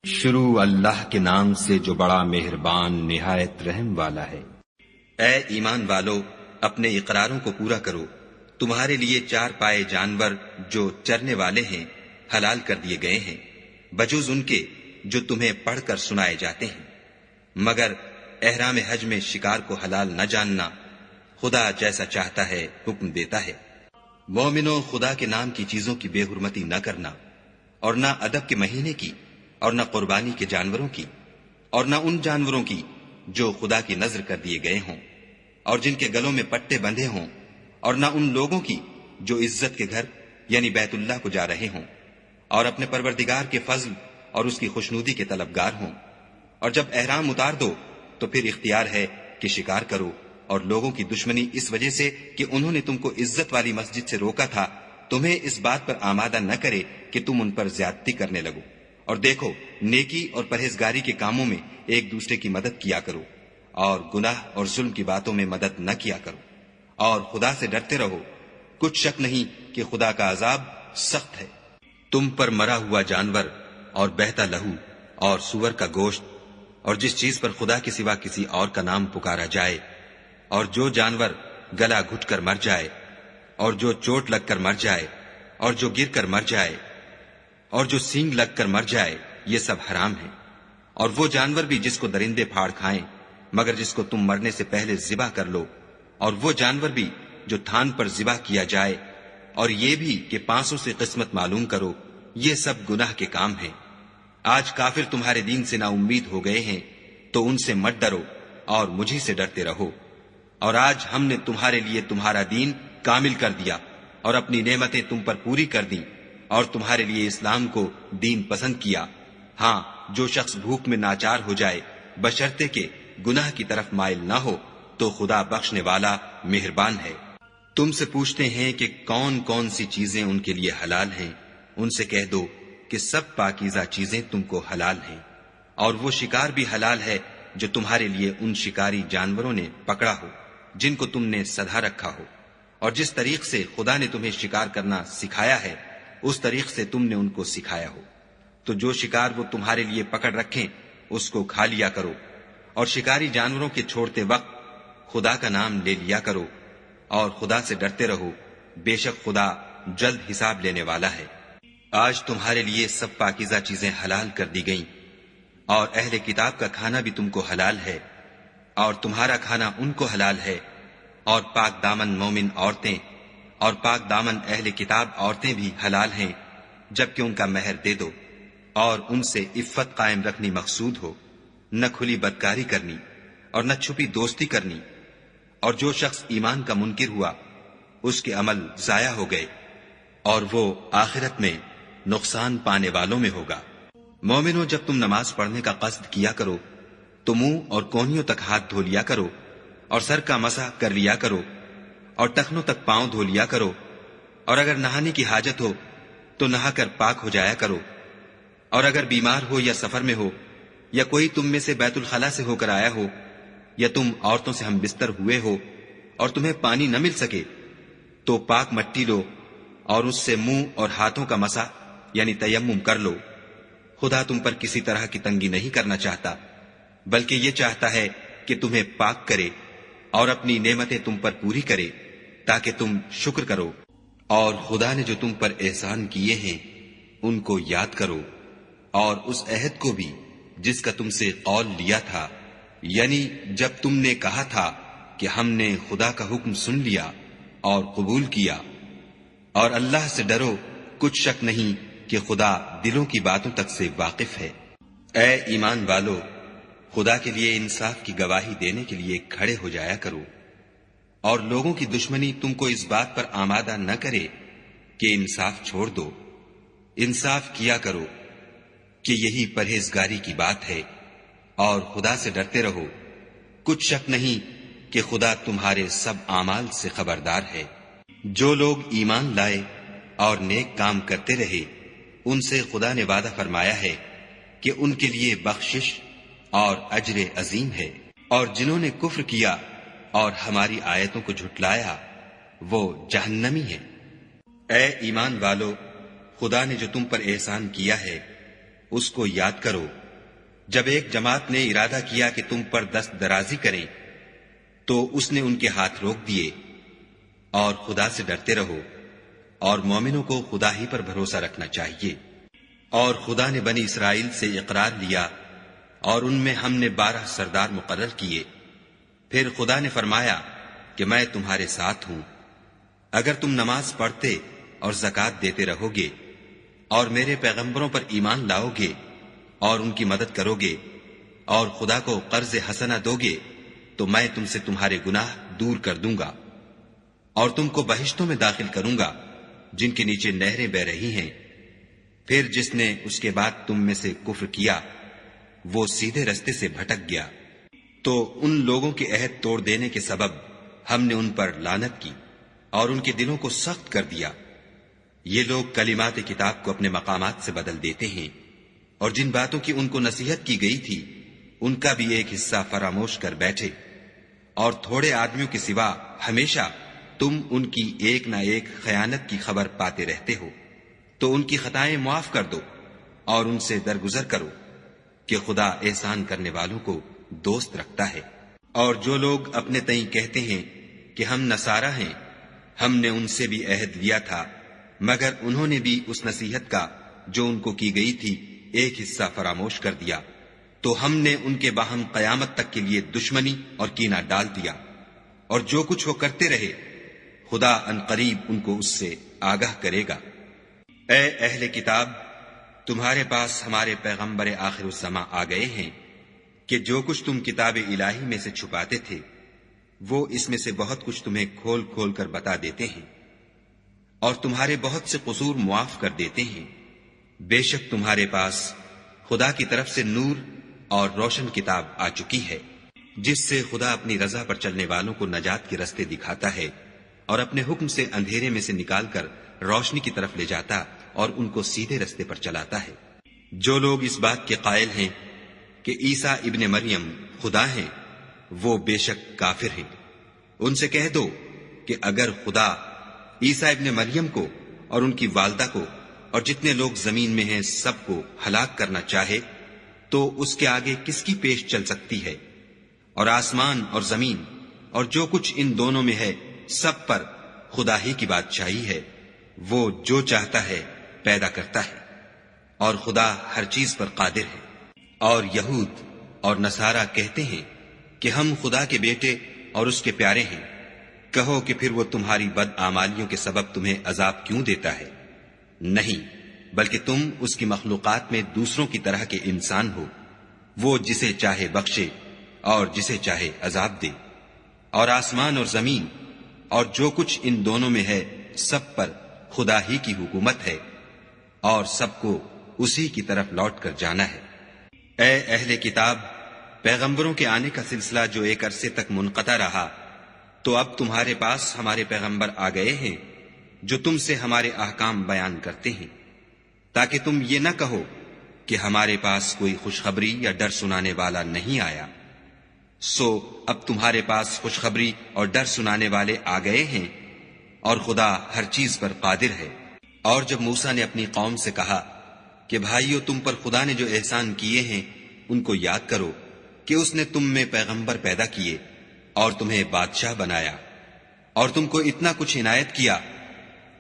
شروع اللہ کے نام سے جو بڑا مہربان نہایت رحم والا ہے۔ اے ایمان والو، اپنے اقراروں کو پورا کرو۔ تمہارے لیے چار پائے جانور جو چرنے والے ہیں حلال کر دیے گئے ہیں، بجوز ان کے جو تمہیں پڑھ کر سنائے جاتے ہیں، مگر احرام حج میں شکار کو حلال نہ جاننا۔ خدا جیسا چاہتا ہے حکم دیتا ہے۔ مومنو، خدا کے نام کی چیزوں کی بے حرمتی نہ کرنا، اور نہ ادب کے مہینے کی، اور نہ قربانی کے جانوروں کی، اور نہ ان جانوروں کی جو خدا کی نذر کر دیے گئے ہوں اور جن کے گلوں میں پٹے بندھے ہوں، اور نہ ان لوگوں کی جو عزت کے گھر یعنی بیت اللہ کو جا رہے ہوں اور اپنے پروردگار کے فضل اور اس کی خوشنودی کے طلبگار ہوں۔ اور جب احرام اتار دو تو پھر اختیار ہے کہ شکار کرو، اور لوگوں کی دشمنی اس وجہ سے کہ انہوں نے تم کو عزت والی مسجد سے روکا تھا تمہیں اس بات پر آمادہ نہ کرے کہ تم ان پر زیادتی کرنے لگو۔ اور دیکھو، نیکی اور پرہیزگاری کے کاموں میں ایک دوسرے کی مدد کیا کرو، اور گناہ اور ظلم کی باتوں میں مدد نہ کیا کرو، اور خدا سے ڈرتے رہو۔ کچھ شک نہیں کہ خدا کا عذاب سخت ہے۔ تم پر مرا ہوا جانور اور بہتا لہو اور سور کا گوشت اور جس چیز پر خدا کے سوا کسی اور کا نام پکارا جائے، اور جو جانور گلا گھٹ کر مر جائے، اور جو چوٹ لگ کر مر جائے، اور جو گر کر مر جائے، اور جو سینگ لگ کر مر جائے، یہ سب حرام ہے۔ اور وہ جانور بھی جس کو درندے پھاڑ کھائیں مگر جس کو تم مرنے سے پہلے ذبح کر لو، اور وہ جانور بھی جو تھان پر ذبح کیا جائے، اور یہ بھی کہ پانسوں سے قسمت معلوم کرو، یہ سب گناہ کے کام ہیں۔ آج کافر تمہارے دین سے نا امید ہو گئے ہیں تو ان سے مت ڈرو اور مجھے سے ڈرتے رہو۔ اور آج ہم نے تمہارے لیے تمہارا دین کامل کر دیا اور اپنی نعمتیں تم پر پوری کر دیں، اور تمہارے لیے اسلام کو دین پسند کیا۔ ہاں، جو شخص بھوک میں ناچار ہو جائے بشرطے کہ گناہ کی طرف مائل نہ ہو تو خدا بخشنے والا مہربان ہے۔ تم سے پوچھتے ہیں کہ کون کون سی چیزیں ان کے لیے حلال ہیں، ان سے کہہ دو کہ سب پاکیزہ چیزیں تم کو حلال ہیں، اور وہ شکار بھی حلال ہے جو تمہارے لیے ان شکاری جانوروں نے پکڑا ہو جن کو تم نے سدھا رکھا ہو، اور جس طریق سے خدا نے تمہیں شکار کرنا سکھایا ہے اس طریق سے تم نے ان کو سکھایا ہو۔ تو جو شکار وہ تمہارے لیے پکڑ رکھیں اس کو کھا لیا کرو، اور شکاری جانوروں کے چھوڑتے وقت خدا کا نام لے لیا کرو، اور خدا سے ڈرتے رہو، بے شک خدا جلد حساب لینے والا ہے۔ آج تمہارے لیے سب پاکیزہ چیزیں حلال کر دی گئیں، اور اہل کتاب کا کھانا بھی تم کو حلال ہے، اور تمہارا کھانا ان کو حلال ہے، اور پاک دامن مومن عورتیں اور پاک دامن اہل کتاب عورتیں بھی حلال ہیں جبکہ ان کا مہر دے دو، اور ان سے عفت قائم رکھنی مقصود ہو، نہ کھلی بدکاری کرنی اور نہ چھپی دوستی کرنی۔ اور جو شخص ایمان کا منکر ہوا اس کے عمل ضائع ہو گئے، اور وہ آخرت میں نقصان پانے والوں میں ہوگا۔ مومنو، جب تم نماز پڑھنے کا قصد کیا کرو تو منہ اور کونیوں تک ہاتھ دھو لیا کرو، اور سر کا مسح کر لیا کرو، اور ٹخنوں تک پاؤں دھو لیا کرو، اور اگر نہانے کی حاجت ہو تو نہا کر پاک ہو جایا کرو، اور اگر بیمار ہو یا سفر میں ہو یا کوئی تم میں سے بیت الخلا سے ہو کر آیا ہو، یا تم عورتوں سے ہم بستر ہوئے ہو اور تمہیں پانی نہ مل سکے تو پاک مٹی لو اور اس سے منہ اور ہاتھوں کا مسح یعنی تیمم کر لو۔ خدا تم پر کسی طرح کی تنگی نہیں کرنا چاہتا، بلکہ یہ چاہتا ہے کہ تمہیں پاک کرے اور اپنی نعمتیں تم پر پوری کرے تاکہ تم شکر کرو۔ اور خدا نے جو تم پر احسان کیے ہیں ان کو یاد کرو، اور اس عہد کو بھی جس کا تم سے قول لیا تھا، یعنی جب تم نے کہا تھا کہ ہم نے خدا کا حکم سن لیا اور قبول کیا۔ اور اللہ سے ڈرو، کچھ شک نہیں کہ خدا دلوں کی باتوں تک سے واقف ہے۔ اے ایمان والو، خدا کے لیے انصاف کی گواہی دینے کے لیے کھڑے ہو جایا کرو، اور لوگوں کی دشمنی تم کو اس بات پر آمادہ نہ کرے کہ انصاف چھوڑ دو۔ انصاف کیا کرو کہ یہی پرہیزگاری کی بات ہے، اور خدا سے ڈرتے رہو۔ کچھ شک نہیں کہ خدا تمہارے سب اعمال سے خبردار ہے۔ جو لوگ ایمان لائے اور نیک کام کرتے رہے ان سے خدا نے وعدہ فرمایا ہے کہ ان کے لیے بخشش اور اجر عظیم ہے، اور جنہوں نے کفر کیا اور ہماری آیتوں کو جھٹلایا وہ جہنمی ہیں۔ اے ایمان والو، خدا نے جو تم پر احسان کیا ہے اس کو یاد کرو جب ایک جماعت نے ارادہ کیا کہ تم پر دست درازی کریں تو اس نے ان کے ہاتھ روک دیے. اور خدا سے ڈرتے رہو اور مومنوں کو خدا ہی پر بھروسہ رکھنا چاہیے. اور خدا نے بنی اسرائیل سے اقرار لیا اور ان میں ہم نے 12 سردار مقرر کیے. پھر خدا نے فرمایا کہ میں تمہارے ساتھ ہوں. اگر تم نماز پڑھتے اور زکوٰۃ دیتے رہو گے اور میرے پیغمبروں پر ایمان لاؤ گے اور ان کی مدد کرو گے اور خدا کو قرض حسنہ دو گے تو میں تم سے تمہارے گناہ دور کر دوں گا اور تم کو بہشتوں میں داخل کروں گا جن کے نیچے نہریں بہ رہی ہیں. پھر جس نے اس کے بعد تم میں سے کفر کیا وہ سیدھے رستے سے بھٹک گیا. تو ان لوگوں کے عہد توڑ دینے کے سبب ہم نے ان پر لعنت کی اور ان کے دلوں کو سخت کر دیا. یہ لوگ کلمات کتاب کو اپنے مقامات سے بدل دیتے ہیں اور جن باتوں کی ان کو نصیحت کی گئی تھی ان کا بھی ایک حصہ فراموش کر بیٹھے. اور تھوڑے آدمیوں کے سوا ہمیشہ تم ان کی ایک نہ ایک خیانت کی خبر پاتے رہتے ہو. تو ان کی خطائیں معاف کر دو اور ان سے درگزر کرو کہ خدا احسان کرنے والوں کو دوست رکھتا ہے. اور جو لوگ اپنے تئیں کہتے ہیں کہ ہم نصارہ ہیں ہم نے ان سے بھی عہد لیا تھا مگر انہوں نے بھی اس نصیحت کا جو ان کو کی گئی تھی ایک حصہ فراموش کر دیا. تو ہم نے ان کے باہم قیامت تک کے لیے دشمنی اور کینہ ڈال دیا. اور جو کچھ وہ کرتے رہے خدا عنقریب ان کو اس سے آگاہ کرے گا. اے اہل کتاب تمہارے پاس ہمارے پیغمبر آخر الزماں آ گئے ہیں کہ جو کچھ تم کتاب الہی میں سے چھپاتے تھے وہ اس میں سے بہت کچھ تمہیں کھول کھول کر بتا دیتے ہیں اور تمہارے بہت سے قصور معاف کر دیتے ہیں. بے شک تمہارے پاس خدا کی طرف سے نور اور روشن کتاب آ چکی ہے جس سے خدا اپنی رضا پر چلنے والوں کو نجات کے رستے دکھاتا ہے اور اپنے حکم سے اندھیرے میں سے نکال کر روشنی کی طرف لے جاتا اور ان کو سیدھے رستے پر چلاتا ہے. جو لوگ اس بات کے قائل ہیں کہ عیسیٰ ابن مریم خدا ہیں وہ بے شک کافر ہیں. ان سے کہہ دو کہ اگر خدا عیسیٰ ابن مریم کو اور ان کی والدہ کو اور جتنے لوگ زمین میں ہیں سب کو ہلاک کرنا چاہے تو اس کے آگے کس کی پیش چل سکتی ہے؟ اور آسمان اور زمین اور جو کچھ ان دونوں میں ہے سب پر خدا ہی کی بادشاہی ہے. وہ جو چاہتا ہے پیدا کرتا ہے اور خدا ہر چیز پر قادر ہے. اور یہود اور نصارہ کہتے ہیں کہ ہم خدا کے بیٹے اور اس کے پیارے ہیں. کہو کہ پھر وہ تمہاری بد اعمالیوں کے سبب تمہیں عذاب کیوں دیتا ہے؟ نہیں بلکہ تم اس کی مخلوقات میں دوسروں کی طرح کے انسان ہو. وہ جسے چاہے بخشے اور جسے چاہے عذاب دے. اور آسمان اور زمین اور جو کچھ ان دونوں میں ہے سب پر خدا ہی کی حکومت ہے اور سب کو اسی کی طرف لوٹ کر جانا ہے. اے اہل کتاب پیغمبروں کے آنے کا سلسلہ جو ایک عرصے تک منقطع رہا تو اب تمہارے پاس ہمارے پیغمبر آ گئے ہیں جو تم سے ہمارے احکام بیان کرتے ہیں تاکہ تم یہ نہ کہو کہ ہمارے پاس کوئی خوشخبری یا ڈر سنانے والا نہیں آیا. سو اب تمہارے پاس خوشخبری اور ڈر سنانے والے آ گئے ہیں اور خدا ہر چیز پر قادر ہے. اور جب موسیٰ نے اپنی قوم سے کہا کہ بھائیو تم پر خدا نے جو احسان کیے ہیں ان کو یاد کرو کہ اس نے تم میں پیغمبر پیدا کیے اور تمہیں بادشاہ بنایا اور تم کو اتنا کچھ عنایت کیا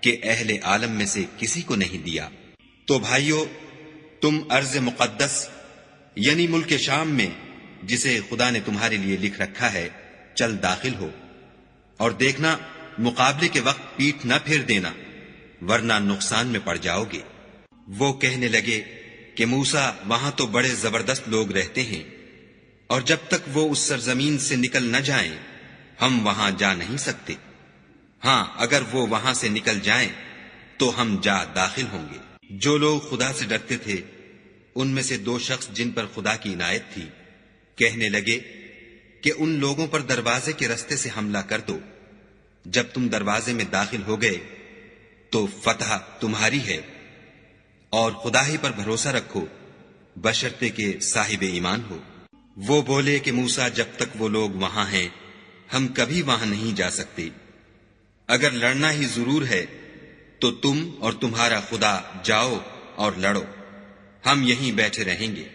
کہ اہل عالم میں سے کسی کو نہیں دیا. تو بھائیو تم ارض مقدس یعنی ملک شام میں جسے خدا نے تمہارے لیے لکھ رکھا ہے چل داخل ہو اور دیکھنا مقابلے کے وقت پیٹھ نہ پھیر دینا ورنہ نقصان میں پڑ جاؤ گے. وہ کہنے لگے کہ موسیٰ وہاں تو بڑے زبردست لوگ رہتے ہیں اور جب تک وہ اس سرزمین سے نکل نہ جائیں ہم وہاں جا نہیں سکتے. ہاں اگر وہ وہاں سے نکل جائیں تو ہم جا داخل ہوں گے. جو لوگ خدا سے ڈرتے تھے ان میں سے 2 شخص جن پر خدا کی عنایت تھی کہنے لگے کہ ان لوگوں پر دروازے کے رستے سے حملہ کر دو. جب تم دروازے میں داخل ہو گئے تو فتح تمہاری ہے اور خدا ہی پر بھروسہ رکھو بشرطے کہ صاحب ایمان ہو. وہ بولے کہ موسیٰ جب تک وہ لوگ وہاں ہیں ہم کبھی وہاں نہیں جا سکتے. اگر لڑنا ہی ضرور ہے تو تم اور تمہارا خدا جاؤ اور لڑو ہم یہیں بیٹھے رہیں گے۔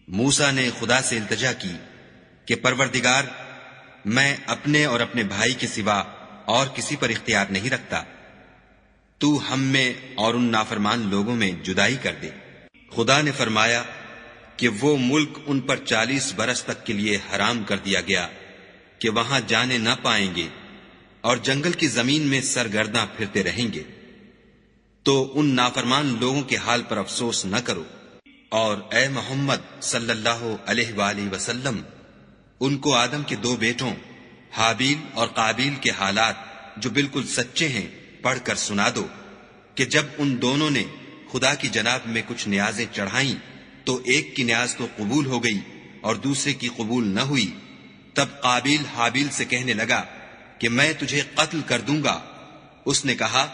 موسیٰ نے خدا سے التجا کی کہ پروردگار، میں اپنے اور اپنے بھائی کے سوا اور کسی پر اختیار نہیں رکھتا، تو ہم میں اور ان نافرمان لوگوں میں جدائی کر دے۔ خدا نے فرمایا کہ وہ ملک ان پر 40 برس تک کے لیے حرام کر دیا گیا کہ وہاں جانے نہ پائیں گے اور جنگل کی زمین میں سرگرداں پھرتے رہیں گے۔ تو ان نافرمان لوگوں کے حال پر افسوس نہ کرو، اور اے محمد صلی اللہ علیہ وآلہ وسلم، ان کو آدم کے 2 بیٹوں حابیل اور قابیل کے حالات جو بالکل سچے ہیں پڑھ کر سنا دو کہ جب ان دونوں نے خدا کی جناب میں کچھ نیازیں چڑھائیں تو ایک کی نیاز تو قبول ہو گئی اور دوسرے کی قبول نہ ہوئی۔ تب قابیل حابیل سے کہنے لگا کہ میں تجھے قتل کر دوں گا۔ اس نے کہا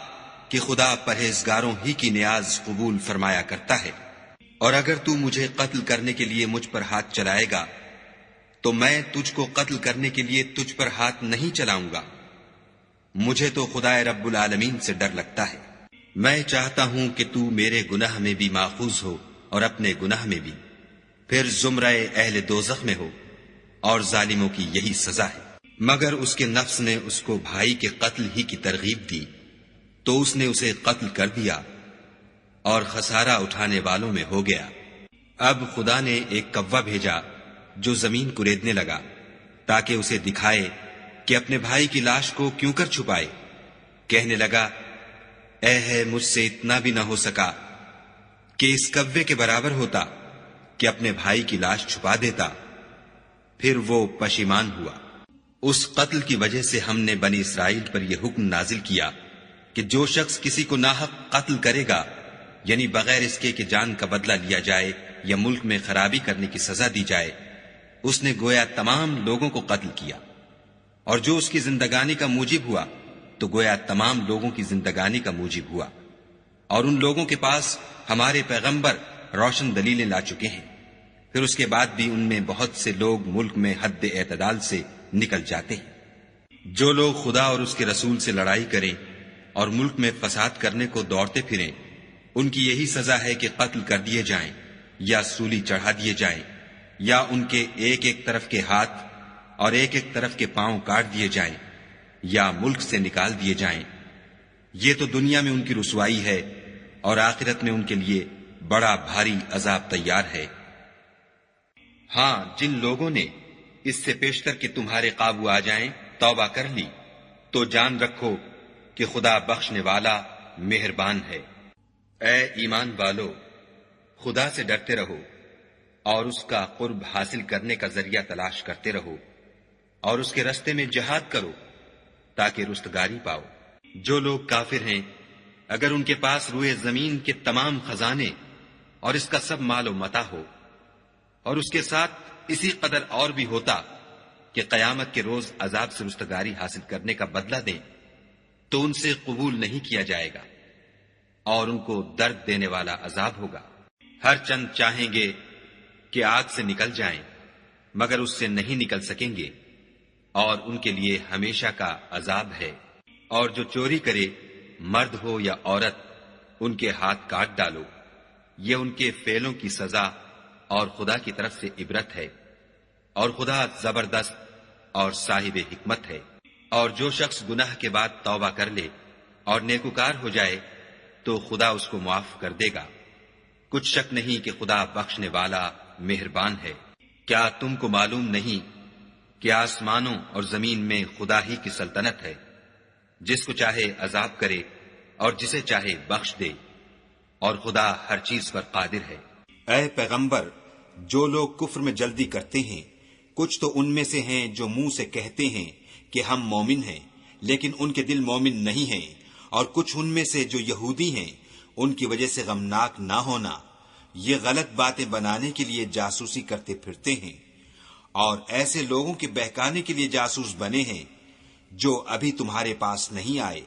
کہ خدا پرہیزگاروں ہی کی نیاز قبول فرمایا کرتا ہے، اور اگر تو مجھے قتل کرنے کے لیے مجھ پر ہاتھ چلائے گا تو میں تجھ کو قتل کرنے کے لیے تجھ پر ہاتھ نہیں چلاؤں گا۔ مجھے تو خدا رب العالمین سے ڈر لگتا ہے۔ میں چاہتا ہوں کہ تو میرے گناہ میں بھی ماخوذ ہو اور اپنے گناہ میں بھی، پھر زمرہ اہل دوزخ میں ہو، اور ظالموں کی یہی سزا ہے۔ مگر اس کے نفس نے اس کو بھائی کے قتل ہی کی ترغیب دی تو اس نے اسے قتل کر دیا اور خسارہ اٹھانے والوں میں ہو گیا۔ اب خدا نے ایک کوا بھیجا جو زمین کریدنے لگا تاکہ اسے دکھائے کہ اپنے بھائی کی لاش کو کیوں کر چھپائے۔ کہنے لگا، اے ہے مجھ سے اتنا بھی نہ ہو سکا کہ اس کوے کے برابر ہوتا کہ اپنے بھائی کی لاش چھپا دیتا۔ پھر وہ پشیمان ہوا۔ اس قتل کی وجہ سے ہم نے بنی اسرائیل پر یہ حکم نازل کیا کہ جو شخص کسی کو ناحق قتل کرے گا، یعنی بغیر اس کے کہ جان کا بدلہ لیا جائے یا ملک میں خرابی کرنے کی سزا دی جائے، اس نے گویا تمام لوگوں کو قتل کیا، اور جو اس کی زندگانی کا موجب ہوا تو گویا تمام لوگوں کی زندگانی کا موجب ہوا۔ اور ان لوگوں کے پاس ہمارے پیغمبر روشن دلیلیں لا چکے ہیں، پھر اس کے بعد بھی ان میں بہت سے لوگ ملک میں حد اعتدال سے نکل جاتے ہیں۔ جو لوگ خدا اور اس کے رسول سے لڑائی کریں اور ملک میں فساد کرنے کو دوڑتے پھریں، ان کی یہی سزا ہے کہ قتل کر دیے جائیں یا سولی چڑھا دیے جائیں، یا ان کے ایک ایک طرف کے ہاتھ اور ایک ایک طرف کے پاؤں کاٹ دیے جائیں یا ملک سے نکال دیے جائیں۔ یہ تو دنیا میں ان کی رسوائی ہے، اور آخرت میں ان کے لیے بڑا بھاری عذاب تیار ہے۔ ہاں، جن لوگوں نے اس سے پیشتر کہ تمہارے قابو آ جائیں توبہ کر لی تو جان رکھو کہ خدا بخشنے والا مہربان ہے۔ اے ایمان والو، خدا سے ڈرتے رہو اور اس کا قرب حاصل کرنے کا ذریعہ تلاش کرتے رہو، اور اس کے رستے میں جہاد کرو تاکہ رستگاری پاؤ۔ جو لوگ کافر ہیں، اگر ان کے پاس روئے زمین کے تمام خزانے اور اس کا سب مال و متاع ہو، اور اس کے ساتھ اسی قدر اور بھی ہوتا کہ قیامت کے روز عذاب سے رستگاری حاصل کرنے کا بدلہ دیں، تو ان سے قبول نہیں کیا جائے گا، اور ان کو درد دینے والا عذاب ہوگا۔ ہر چند چاہیں گے کہ آگ سے نکل جائیں، مگر اس سے نہیں نکل سکیں گے، اور ان کے لیے ہمیشہ کا عذاب ہے۔ اور جو چوری کرے، مرد ہو یا عورت، ان کے ہاتھ کاٹ ڈالو، یہ ان کے فعلوں کی سزا اور خدا کی طرف سے عبرت ہے، اور خدا زبردست اور صاحب حکمت ہے۔ اور جو شخص گناہ کے بعد توبہ کر لے اور نیکوکار ہو جائے تو خدا اس کو معاف کر دے گا۔ کچھ شک نہیں کہ خدا بخشنے والا مہربان ہے۔ کیا تم کو معلوم نہیں کہ آسمانوں اور زمین میں خدا ہی کی سلطنت ہے، جس کو چاہے عذاب کرے اور جسے چاہے بخش دے، اور خدا ہر چیز پر قادر ہے۔ اے پیغمبر، جو لوگ کفر میں جلدی کرتے ہیں، کچھ تو ان میں سے ہیں جو منہ سے کہتے ہیں کہ ہم مومن ہیں، لیکن ان کے دل مومن نہیں ہیں، اور کچھ ان میں سے جو یہودی ہیں، ان کی وجہ سے غمناک نہ ہونا، یہ غلط باتیں بنانے کے لیے جاسوسی کرتے پھرتے ہیں، اور ایسے لوگوں کے بہکانے کے لیے جاسوس بنے ہیں جو ابھی تمہارے پاس نہیں آئے،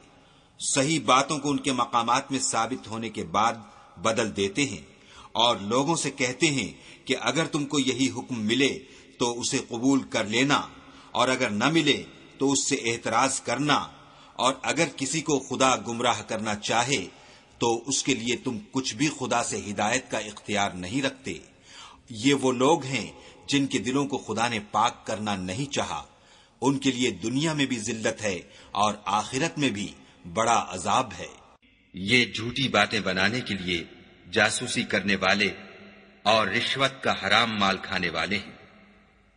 صحیح باتوں کو ان کے مقامات میں ثابت ہونے کے بعد بدل دیتے ہیں، اور لوگوں سے کہتے ہیں کہ اگر تم کو یہی حکم ملے تو اسے قبول کر لینا، اور اگر نہ ملے تو اس سے اعتراض کرنا، اور اگر کسی کو خدا گمراہ کرنا چاہے تو اس کے لیے تم کچھ بھی خدا سے ہدایت کا اختیار نہیں رکھتے۔ یہ وہ لوگ ہیں جن کے دلوں کو خدا نے پاک کرنا نہیں چاہا، ان کے لیے دنیا میں بھی ذلت ہے اور آخرت میں بھی بڑا عذاب ہے۔ یہ جھوٹی باتیں بنانے کے لیے جاسوسی کرنے والے اور رشوت کا حرام مال کھانے والے ہیں۔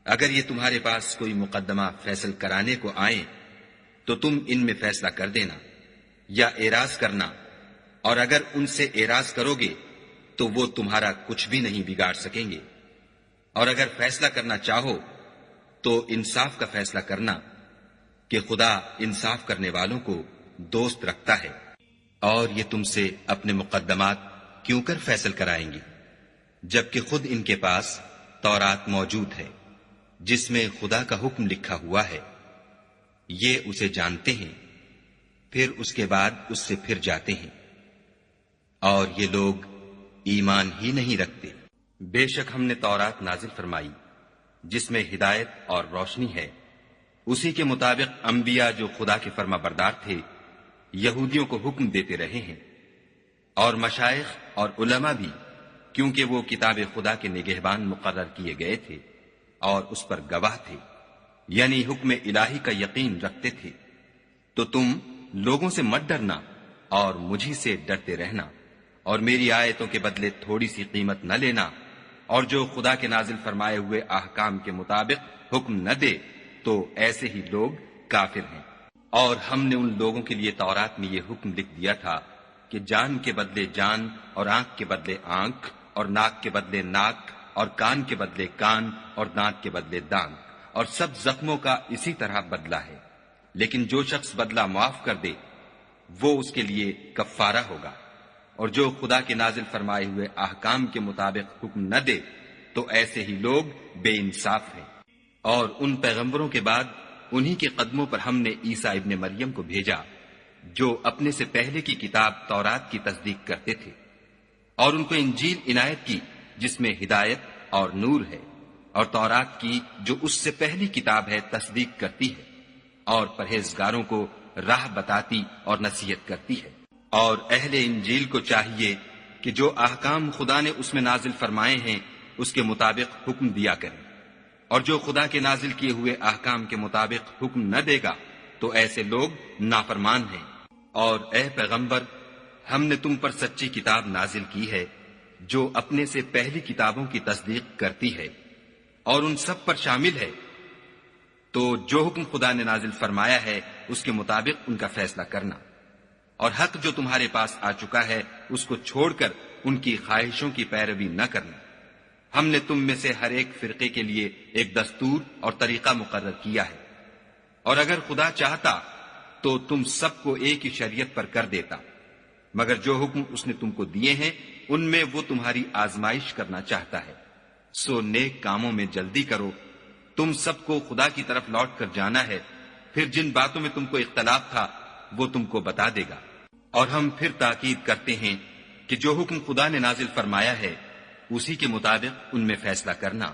اگر یہ تمہارے پاس کوئی مقدمہ فیصل کرانے کو آئیں تو تم ان میں فیصلہ کر دینا یا اعراض کرنا، اور اگر ان سے اعراض کرو گے تو وہ تمہارا کچھ بھی نہیں بگاڑ سکیں گے، اور اگر فیصلہ کرنا چاہو تو انصاف کا فیصلہ کرنا کہ خدا انصاف کرنے والوں کو دوست رکھتا ہے۔ اور یہ تم سے اپنے مقدمات کیوں کر فیصل کرائیں گے جبکہ خود ان کے پاس تورات موجود ہے جس میں خدا کا حکم لکھا ہوا ہے۔ یہ اسے جانتے ہیں، پھر اس کے بعد اس سے پھر جاتے ہیں، اور یہ لوگ ایمان ہی نہیں رکھتے۔ بے شک ہم نے تورات نازل فرمائی جس میں ہدایت اور روشنی ہے، اسی کے مطابق انبیاء جو خدا کے فرما بردار تھے یہودیوں کو حکم دیتے رہے ہیں، اور مشائخ اور علماء بھی، کیونکہ وہ کتاب خدا کے نگہبان مقرر کیے گئے تھے اور اس پر گواہ تھے، یعنی حکم الہی کا یقین رکھتے تھے۔ تو تم لوگوں سے مت ڈرنا اور مجھی سے ڈرتے رہنا، اور میری آیتوں کے بدلے تھوڑی سی قیمت نہ لینا، اور جو خدا کے نازل فرمائے ہوئے احکام کے مطابق حکم نہ دے تو ایسے ہی لوگ کافر ہیں۔ اور ہم نے ان لوگوں کے لیے تورات میں یہ حکم لکھ دیا تھا کہ جان کے بدلے جان، اور آنکھ کے بدلے آنکھ، اور ناک کے بدلے ناک، اور کان کے بدلے کان، اور دانت کے بدلے دانت، اور سب زخموں کا اسی طرح بدلہ ہے۔ لیکن جو شخص بدلہ معاف کر دے وہ اس کے لیے کفارہ ہوگا، اور جو خدا کے نازل فرمائے ہوئے احکام کے مطابق حکم نہ دے تو ایسے ہی لوگ بے انصاف ہیں۔ اور ان پیغمبروں کے بعد انہی کے قدموں پر ہم نے عیسیٰ ابن مریم کو بھیجا جو اپنے سے پہلے کی کتاب تورات کی تصدیق کرتے تھے، اور ان کو انجیل عنایت کی جس میں ہدایت اور نور ہے، اور تورات کی جو اس سے پہلی کتاب ہے تصدیق کرتی ہے، اور پرہیزگاروں کو راہ بتاتی اور نصیحت کرتی ہے۔ اور اہل انجیل کو چاہیے کہ جو احکام خدا نے اس میں نازل فرمائے ہیں اس کے مطابق حکم دیا کریں، اور جو خدا کے نازل کیے ہوئے احکام کے مطابق حکم نہ دے گا تو ایسے لوگ نافرمان ہیں۔ اور اے پیغمبر، ہم نے تم پر سچی کتاب نازل کی ہے جو اپنے سے پہلی کتابوں کی تصدیق کرتی ہے اور ان سب پر شامل ہے، تو جو حکم خدا نے نازل فرمایا ہے اس کے مطابق ان کا فیصلہ کرنا، اور حق جو تمہارے پاس آ چکا ہے اس کو چھوڑ کر ان کی خواہشوں کی پیروی نہ کرنا۔ ہم نے تم میں سے ہر ایک فرقے کے لیے ایک دستور اور طریقہ مقرر کیا ہے، اور اگر خدا چاہتا تو تم سب کو ایک ہی شریعت پر کر دیتا، مگر جو حکم اس نے تم کو دیے ہیں ان میں وہ تمہاری آزمائش کرنا چاہتا ہے۔ سو نیک کاموں میں جلدی کرو، تم سب کو خدا کی طرف لوٹ کر جانا ہے، پھر جن باتوں میں تم کو اختلاف تھا وہ تم کو بتا دے گا۔ اور ہم پھر تاکید کرتے ہیں کہ جو حکم خدا نے نازل فرمایا ہے اسی کے مطابق ان میں فیصلہ کرنا،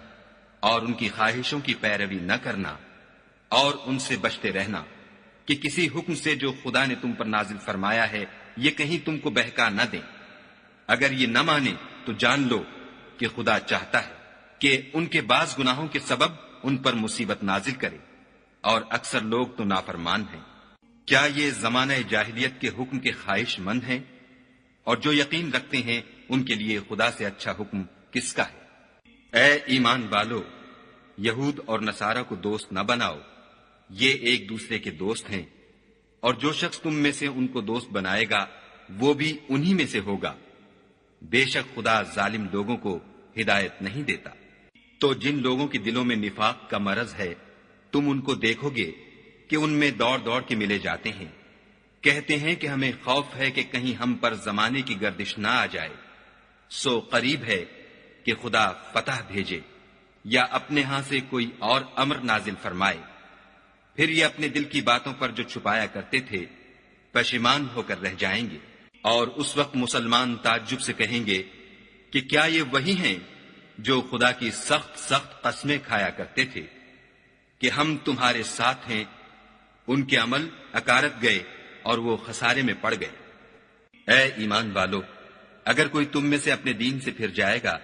اور ان کی خواہشوں کی پیروی نہ کرنا، اور ان سے بچتے رہنا کہ کسی حکم سے جو خدا نے تم پر نازل فرمایا ہے یہ کہیں تم کو بہکا نہ دیں۔ اگر یہ نہ مانے تو جان لو کہ خدا چاہتا ہے کہ ان کے بعض گناہوں کے سبب ان پر مصیبت نازل کرے، اور اکثر لوگ تو نافرمان ہیں۔ کیا یہ زمانہ جاہلیت کے حکم کے خواہش مند ہیں؟ اور جو یقین رکھتے ہیں ان کے لیے خدا سے اچھا حکم کس کا ہے؟ اے ایمان والو، یہود اور نصارہ کو دوست نہ بناؤ، یہ ایک دوسرے کے دوست ہیں، اور جو شخص تم میں سے ان کو دوست بنائے گا وہ بھی انہی میں سے ہوگا۔ بے شک خدا ظالم لوگوں کو ہدایت نہیں دیتا۔ تو جن لوگوں کے دلوں میں نفاق کا مرض ہے تم ان کو دیکھو گے کہ ان میں دوڑ دوڑ کے ملے جاتے ہیں، کہتے ہیں کہ ہمیں خوف ہے کہ کہیں ہم پر زمانے کی گردش نہ آ جائے۔ سو قریب ہے کہ خدا فتح بھیجے یا اپنے ہاں سے کوئی اور امر نازل فرمائے، پھر یہ اپنے دل کی باتوں پر جو چھپایا کرتے تھے پشیمان ہو کر رہ جائیں گے۔ اور اس وقت مسلمان تعجب سے کہیں گے کہ کیا یہ وہی ہیں جو خدا کی سخت سخت قسمیں کھایا کرتے تھے کہ ہم تمہارے ساتھ ہیں؟ ان کے عمل اکارت گئے اور وہ خسارے میں پڑ گئے۔ اے ایمان والو، اگر کوئی تم میں سے اپنے دین سے پھر جائے گا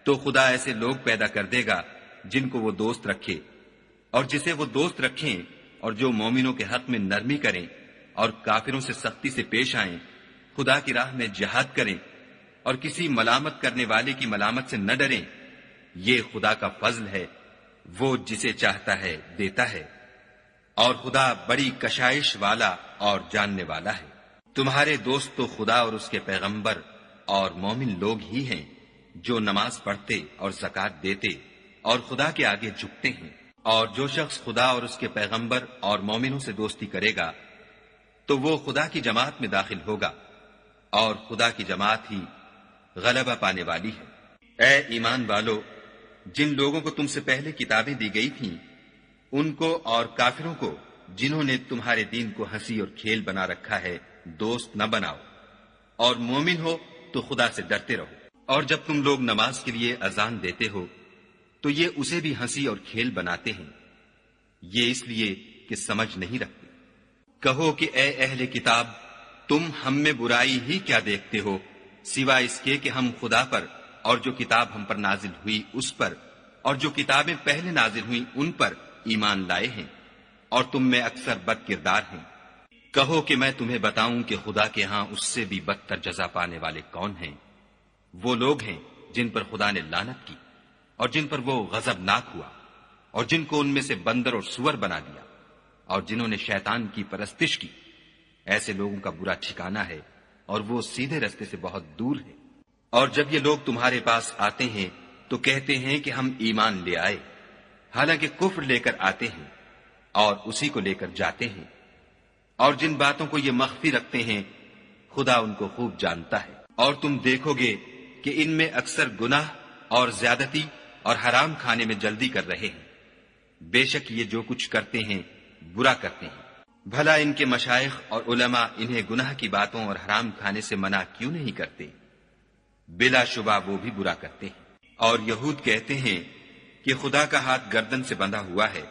تو خدا ایسے لوگ پیدا کر دے گا جن کو وہ دوست رکھے اور جسے وہ دوست رکھیں، اور جو مومنوں کے حق میں نرمی کریں اور کافروں سے سختی سے پیش آئیں، خدا کی راہ میں جہاد کریں اور کسی ملامت کرنے والے کی ملامت سے نہ ڈریں۔ یہ خدا کا فضل ہے، وہ جسے چاہتا ہے دیتا ہے، اور خدا بڑی کشائش والا اور جاننے والا ہے۔ تمہارے دوست تو خدا اور اس کے پیغمبر اور مومن لوگ ہی ہیں جو نماز پڑھتے اور زکوٰۃ دیتے اور خدا کے آگے جھکتے ہیں، اور جو شخص خدا اور اس کے پیغمبر اور مومنوں سے دوستی کرے گا تو وہ خدا کی جماعت میں داخل ہوگا، اور خدا کی جماعت ہی غلبہ پانے والی ہے۔ اے ایمان والو، جن لوگوں کو تم سے پہلے کتابیں دی گئی تھیں ان کو اور کافروں کو جنہوں نے تمہارے دین کو ہنسی اور کھیل بنا رکھا ہے دوست نہ بناؤ، اور مومن ہو تو خدا سے ڈرتے رہو۔ اور جب تم لوگ نماز کے لیے اذان دیتے ہو تو یہ اسے بھی ہنسی اور کھیل بناتے ہیں، یہ اس لیے کہ سمجھ نہیں رکھتے۔ کہو کہ اے اہل کتاب، تم ہم میں برائی ہی کیا دیکھتے ہو سوائے اس کے کہ ہم خدا پر اور جو کتاب ہم پر نازل ہوئی اس پر اور جو کتابیں پہلے نازل ہوئیں ان پر ایمان لائے ہیں، اور تم میں اکثر بد کردار ہیں۔ کہو کہ میں تمہیں بتاؤں کہ خدا کے ہاں اس سے بھی بدتر جزا پانے والے کون ہیں؟ وہ لوگ ہیں جن پر خدا نے لعنت کی اور جن پر وہ غضبناک ہوا، اور جن کو ان میں سے بندر اور سور بنا دیا، اور جنہوں نے شیطان کی پرستش کی۔ ایسے لوگوں کا برا ٹھکانہ ہے اور وہ سیدھے رستے سے بہت دور ہے۔ اور جب یہ لوگ تمہارے پاس آتے ہیں تو کہتے ہیں کہ ہم ایمان لے آئے، حالانکہ کفر لے کر آتے ہیں اور اسی کو لے کر جاتے ہیں، اور جن باتوں کو یہ مخفی رکھتے ہیں خدا ان کو خوب جانتا ہے۔ اور تم دیکھو گے کہ ان میں اکثر گناہ اور زیادتی اور حرام کھانے میں جلدی کر رہے ہیں۔ بے شک یہ جو کچھ کرتے ہیں برا کرتے ہیں۔ بھلا ان کے مشائخ اور علماء انہیں گناہ کی باتوں اور حرام کھانے سے منع کیوں نہیں کرتے؟ بلا شبہ وہ بھی برا کرتے ہیں۔ اور یہود کہتے ہیں کہ خدا کا ہاتھ گردن سے بندھا ہوا ہے،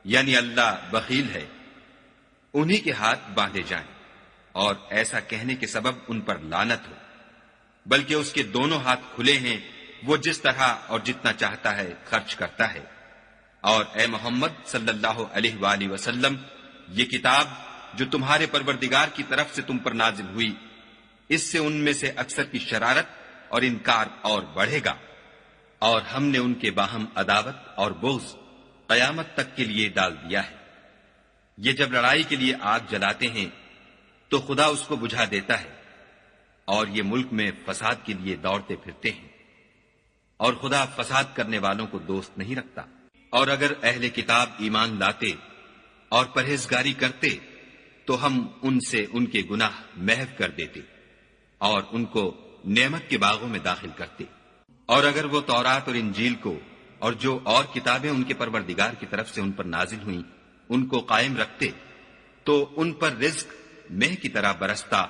یعنی اللہ بخیل ہے، انہی کے ہاتھ باندھے جائیں، اور ایسا کہنے کے سبب ان پر لعنت ہو، بلکہ اس کے دونوں ہاتھ کھلے ہیں، وہ جس طرح اور جتنا چاہتا ہے خرچ کرتا ہے۔ اور اے محمد صلی اللہ علیہ وآلہ وسلم، یہ کتاب جو تمہارے پروردگار کی طرف سے تم پر نازل ہوئی، اس سے ان میں سے اکثر کی شرارت اور انکار اور بڑھے گا، اور ہم نے ان کے باہم عداوت اور بغض قیامت تک کے لیے ڈال دیا ہے۔ یہ جب لڑائی کے لیے آگ جلاتے ہیں تو خدا اس کو بجھا دیتا ہے، اور یہ ملک میں فساد کے لیے دوڑتے پھرتے ہیں، اور خدا فساد کرنے والوں کو دوست نہیں رکھتا۔ اور اگر اہل کتاب ایمان لاتے اور پرہیزگاری کرتے تو ہم ان سے ان کے گناہ محو کر دیتے اور ان کو نعمت کے باغوں میں داخل کرتے۔ اور اگر وہ تورات اور انجیل کو اور جو اور کتابیں ان کے پروردگار کی طرف سے ان پر نازل ہوئیں ان کو قائم رکھتے تو ان پر رزق مہ کی طرح برستا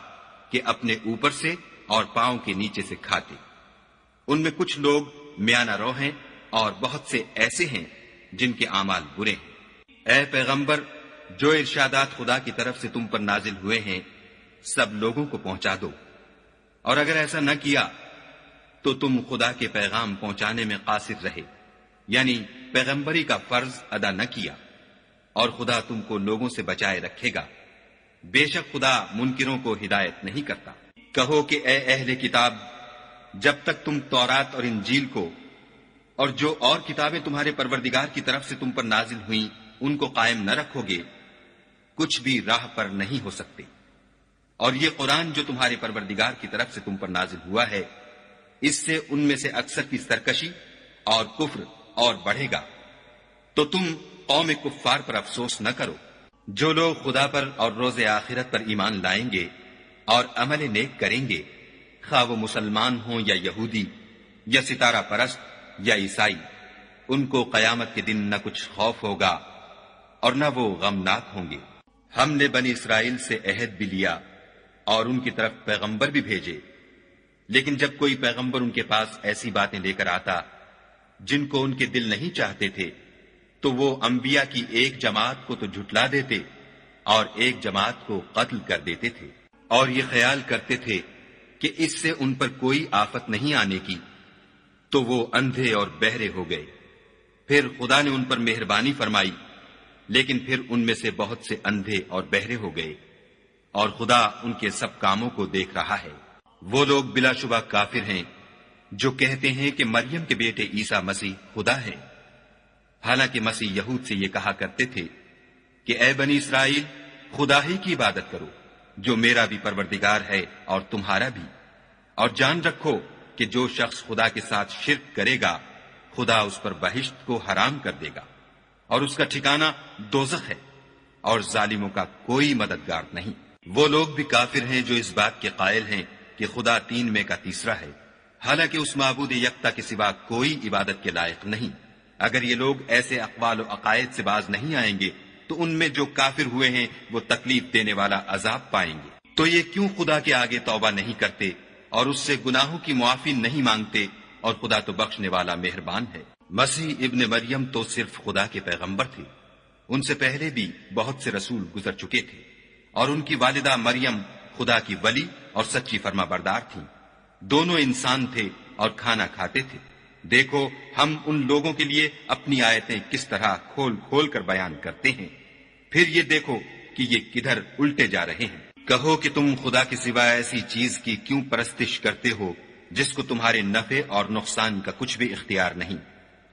کہ اپنے اوپر سے اور پاؤں کے نیچے سے کھاتے۔ ان میں کچھ لوگ میانہ رو ہیں اور بہت سے ایسے ہیں جن کے اعمال برے ہیں۔ اے پیغمبر، جو ارشادات خدا کی طرف سے تم پر نازل ہوئے ہیں سب لوگوں کو پہنچا دو، اور اگر ایسا نہ کیا تو تم خدا کے پیغام پہنچانے میں قاصر رہے، یعنی پیغمبری کا فرض ادا نہ کیا، اور خدا تم کو لوگوں سے بچائے رکھے گا۔ بے شک خدا منکروں کو ہدایت نہیں کرتا۔ کہو کہ اے اہل کتاب، جب تک تم تورات اور انجیل کو اور جو اور کتابیں تمہارے پروردگار کی طرف سے تم پر نازل ہوئیں ان کو قائم نہ رکھو گے کچھ بھی راہ پر نہیں ہو سکتے۔ اور یہ قرآن جو تمہارے پروردگار کی طرف سے تم پر نازل ہوا ہے اس سے ان میں سے اکثر کی سرکشی اور کفر اور بڑھے گا، تو تم قوم کفار پر افسوس نہ کرو۔ جو لوگ خدا پر اور روز آخرت پر ایمان لائیں گے اور عمل نیک کریں گے، خواہ وہ مسلمان ہوں یا یہودی یا ستارہ پرست یا عیسائی، ان کو قیامت کے دن نہ کچھ خوف ہوگا اور نہ وہ غمناک ہوں گے۔ ہم نے بنی اسرائیل سے عہد بھی لیا اور ان کی طرف پیغمبر بھی بھیجے، لیکن جب کوئی پیغمبر ان کے پاس ایسی باتیں لے کر آتا جن کو ان کے دل نہیں چاہتے تھے تو وہ انبیاء کی ایک جماعت کو تو جھٹلا دیتے اور ایک جماعت کو قتل کر دیتے تھے۔ اور یہ خیال کرتے تھے کہ اس سے ان پر کوئی آفت نہیں آنے کی، تو وہ اندھے اور بہرے ہو گئے۔ پھر خدا نے ان پر مہربانی فرمائی، لیکن پھر ان میں سے بہت سے اندھے اور بہرے ہو گئے، اور خدا ان کے سب کاموں کو دیکھ رہا ہے۔ وہ لوگ بلا شبہ کافر ہیں جو کہتے ہیں کہ مریم کے بیٹے عیسیٰ مسیح خدا ہے، حالانکہ مسیح یہود سے یہ کہا کرتے تھے کہ اے بنی اسرائیل، خدا ہی کی عبادت کرو جو میرا بھی پروردگار ہے اور تمہارا بھی، اور جان رکھو کہ جو شخص خدا کے ساتھ شرک کرے گا خدا اس پر بہشت کو حرام کر دے گا، اور اس کا ٹھکانہ دوزخ ہے، اور ظالموں کا کوئی مددگار نہیں۔ وہ لوگ بھی کافر ہیں جو اس بات کے قائل ہیں کہ خدا تین میں کا تیسرا ہے، حالانکہ اس معبود یکتا کے سوا کوئی عبادت کے لائق نہیں۔ اگر یہ لوگ ایسے اقوال و عقائد سے باز نہیں آئیں گے تو ان میں جو کافر ہوئے ہیں وہ تکلیف دینے والا عذاب پائیں گے۔ تو یہ کیوں خدا کے آگے توبہ نہیں کرتے اور اس سے گناہوں کی معافی نہیں مانگتے، اور خدا تو بخشنے والا مہربان ہے۔ مسیح ابن مریم تو صرف خدا کے پیغمبر تھے، ان سے پہلے بھی بہت سے رسول گزر چکے تھے، اور ان کی والدہ مریم خدا کی ولی اور سچی فرما بردار تھیں۔ دونوں انسان تھے اور کھانا کھاتے تھے۔ دیکھو ہم ان لوگوں کے لیے اپنی آیتیں کس طرح کھول کھول کر بیان کرتے ہیں، پھر یہ دیکھو کہ یہ کدھر الٹے جا رہے ہیں۔ کہو کہ تم خدا کے سوا ایسی چیز کی کیوں پرستش کرتے ہو جس کو تمہارے نفع اور نقصان کا کچھ بھی اختیار نہیں،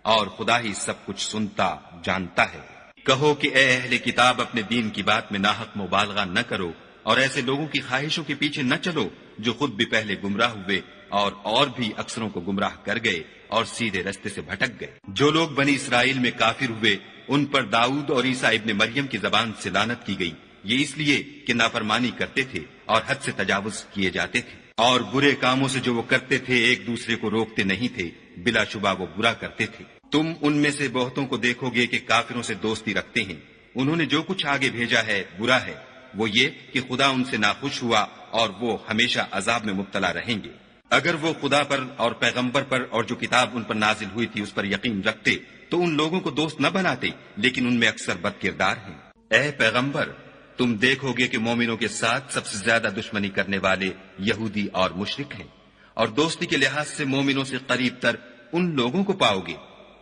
اور خدا ہی سب کچھ سنتا جانتا ہے۔ کہو کہ اے اہل کتاب، اپنے دین کی بات میں ناحق مبالغہ نہ کرو، اور ایسے لوگوں کی خواہشوں کے پیچھے نہ چلو جو خود بھی پہلے گمراہ ہوئے اور بھی اکثروں کو گمراہ کر گئے اور سیدھے رستے سے بھٹک گئے۔ جو لوگ بنی اسرائیل میں کافر ہوئے ان پر داؤد اور عیسیٰ ابن مریم کی زبان سے لعنت کی گئی، یہ اس لیے کہ نافرمانی کرتے تھے اور حد سے تجاوز کیے جاتے تھے، اور برے کاموں سے جو وہ کرتے تھے ایک دوسرے کو روکتے نہیں تھے، بلا شبہ وہ برا کرتے تھے۔ تم ان میں سے بہتوں کو دیکھو گے کہ کافروں سے دوستی رکھتے ہیں، انہوں نے جو کچھ آگے بھیجا ہے برا ہے، وہ یہ کہ خدا ان سے ناخوش ہوا اور وہ ہمیشہ عذاب میں مبتلا رہیں گے۔ اگر وہ خدا پر اور پیغمبر پر اور جو کتاب ان پر نازل ہوئی تھی اس پر یقین رکھتے تو ان لوگوں کو دوست نہ بناتے، لیکن ان میں اکثر بد کردار ہیں۔ اے پیغمبر، تم دیکھو گے کہ مومنوں کے ساتھ سب سے زیادہ دشمنی کرنے والے یہودی اور مشرک ہیں، اور دوستی کے لحاظ سے مومنوں سے قریب تر ان لوگوں کو پاؤ گے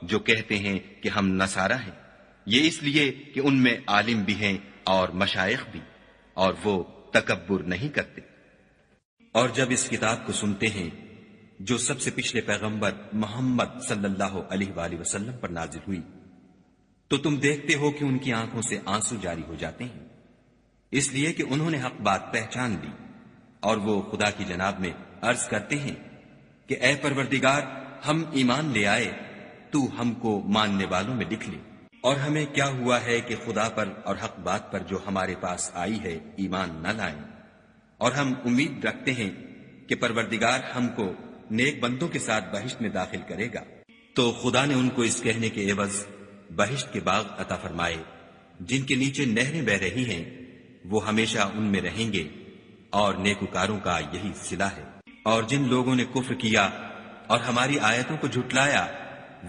جو کہتے ہیں کہ ہم نصارہ ہیں، یہ اس لیے کہ ان میں عالم بھی ہیں اور مشائخ بھی، اور وہ تکبر نہیں کرتے۔ اور جب اس کتاب کو سنتے ہیں جو سب سے پچھلے پیغمبر محمد صلی اللہ علیہ وآلہ وسلم پر نازل ہوئی، تو تم دیکھتے ہو کہ ان کی آنکھوں سے آنسو جاری ہو جاتے ہیں، اس لیے کہ انہوں نے حق بات پہچان لی، اور وہ خدا کی جناب میں عرض کرتے ہیں کہ اے پروردگار، ہم ایمان لے آئے، تو ہم کو ماننے والوں میں لکھ لے۔ اور ہمیں کیا ہوا ہے کہ خدا پر اور حق بات پر جو ہمارے پاس آئی ہے ایمان نہ لائیں، اور ہم امید رکھتے ہیں کہ پروردگار ہم کو نیک بندوں کے ساتھ بہشت میں داخل کرے گا۔ تو خدا نے ان کو اس کہنے کے عوض بہشت کے باغ عطا فرمائے جن کے نیچے نہریں بہ رہی ہیں، وہ ہمیشہ ان میں رہیں گے، اور نیکوکاروں کا یہی صلہ ہے۔ اور جن لوگوں نے کفر کیا اور ہماری آیتوں کو جھٹلایا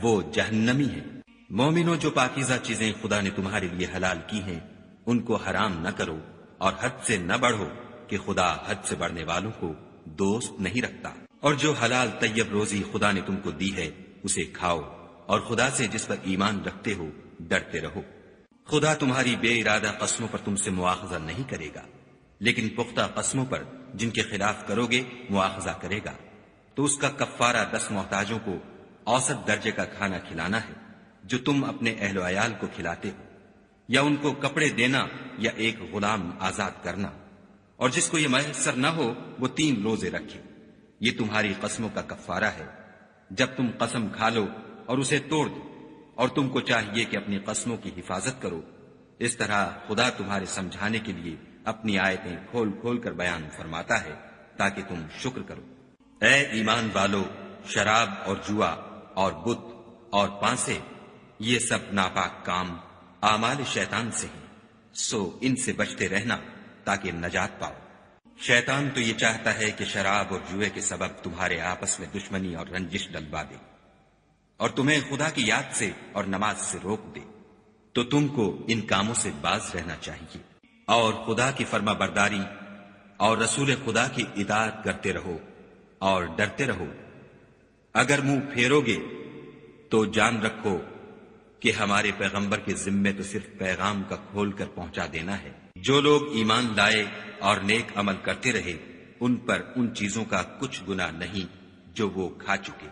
وہ جہنمی ہیں۔ مومنوں، جو پاکیزہ چیزیں خدا نے تمہارے لیے حلال کی ہیں ان کو حرام نہ کرو، اور حد سے نہ بڑھو کہ خدا حد سے بڑھنے والوں کو دوست نہیں رکھتا۔ اور جو حلال طیب روزی خدا نے تم کو دی ہے اسے کھاؤ، اور خدا سے جس پر ایمان رکھتے ہو ڈرتے رہو۔ خدا تمہاری بے ارادہ قسموں پر تم سے مواخذہ نہیں کرے گا، لیکن پختہ قسموں پر جن کے خلاف کرو گے مواخذہ کرے گا۔ تو اس کا کفارہ 10 محتاجوں کو اوسط درجے کا کھانا کھلانا ہے جو تم اپنے اہل و عیال کو کھلاتے ہو، یا ان کو کپڑے دینا یا ایک غلام آزاد کرنا، اور جس کو یہ میسر نہ ہو وہ 3 روزے رکھے۔ یہ تمہاری قسموں کا کفارہ ہے جب تم قسم کھا لو اور اسے توڑ دو، اور تم کو چاہیے کہ اپنی قسموں کی حفاظت کرو۔ اس طرح خدا تمہارے سمجھانے کے لیے اپنی آیتیں کھول کھول کر بیان فرماتا ہے تاکہ تم شکر کرو۔ اے ایمان والو، شراب اور جوا اور بت اور پانسے، یہ سب ناپاک کام اعمال شیطان سے ہیں، سو ان سے بچتے رہنا تاکہ نجات پاؤ۔ شیطان تو یہ چاہتا ہے کہ شراب اور جوئے کے سبب تمہارے آپس میں دشمنی اور رنجش ڈلوا دے، اور تمہیں خدا کی یاد سے اور نماز سے روک دے، تو تم کو ان کاموں سے باز رہنا چاہیے، اور خدا کی فرما برداری اور رسول خدا کی اطاعت کرتے رہو اور ڈرتے رہو۔ اگر منہ پھیرو گے تو جان رکھو کہ ہمارے پیغمبر کے ذمے تو صرف پیغام کا کھول کر پہنچا دینا ہے۔ جو لوگ ایمان لائے اور نیک عمل کرتے رہے ان پر ان چیزوں کا کچھ گناہ نہیں جو وہ کھا چکے،